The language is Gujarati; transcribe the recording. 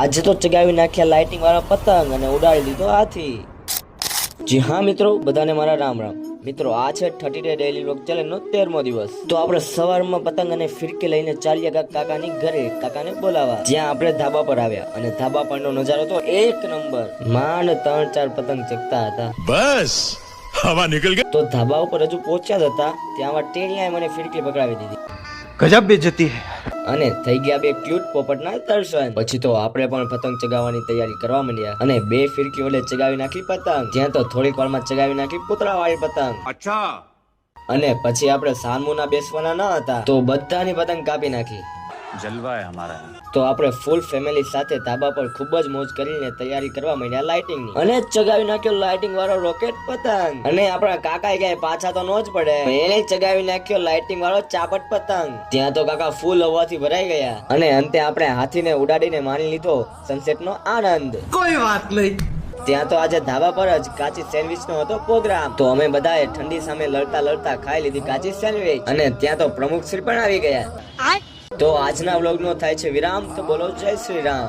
આજે તો ચગાવી નાખ્યા લાઇટિંગ વાળા પતંગ અને ઉડાડી દીધો હાથી। જી હા મિત્રો, બધાને મારા રામ રામ। મિત્રો, આ છે 30 ડે ડેઈલી વ્લોગ ચેલેન્જનો 13મો દિવસ। તો આપણે સવારમાં પતંગ અને ફિરકી લઈને ચાલ્યા કાકાની ઘરે, કાકાને બોલાવા, જ્યાં આપણે ધાબા પર આવ્યા અને ધાબા પરનો નજારો તો એક નંબર। માંડ 3-4 પતંગ ચગતા હતા, બસ હવા નીકળ ગઈ। તો ધાબા ઉપર હજુ પહોંચ્યા જ હતા ત્યાં ટેણીયાએ મને ફિરકી પકડાવી દીધી गजब बेइज्जती है। અને થઈ ગયા બે ક્યુટ પોપટના દર્શન। પછી તો આપણે પણ પતંગ ચગાવવાની તૈયારી કરવા માંડ્યા અને બે ફિરકી વડે ચગાવી નાખી પતંગ, જ્યાં તો થોડીક વારમાં ચગાવી નાખી પૂતળા વાળી પતંગ। અચ્છા। અને પછી આપણે સાનમુના બેસવાના ન હતા તો બધાની પતંગ કાપી નાખી। જલવા હે હમારા। તો આપણે ફૂલ ફેમિલી સાથે ધાબા પર ખૂબ જ મોજ કરીને તૈયારી કરવા માંડ્યા લાઇટિંગની, અને ચગાવી નાખ્યો લાઇટિંગ વાળો રોકેટ પતંગ। અને આપણા કાકા ગયા પાછા તો નો જ પડે, એને ચગાવી નાખ્યો લાઇટિંગ વાળો ચાપટ પતંગ। ત્યાં તો કાકા ફૂલ હવાથી ભરાઈ ગયા અને અંતે આપણે હાથીને ઉડાડીને માણી લીધો સનસેટનો આનંદ। कोई बात नहीं। ત્યાં તો આજે ધાબા પર જ કાચી સેન્ડવિચ નો હતો પ્રોગ્રામ, તો અમે બધાએ ઠંડી સામે લડતા ખાઈ લીધી કાચી સેન્ડવિચ, અને ત્યાં તો પ્રમુખ શ્રી પણ આવી ગયા। તો આજના વ્લોગ નો થાય છે વિરામ, તો બોલો જય શ્રી રામ।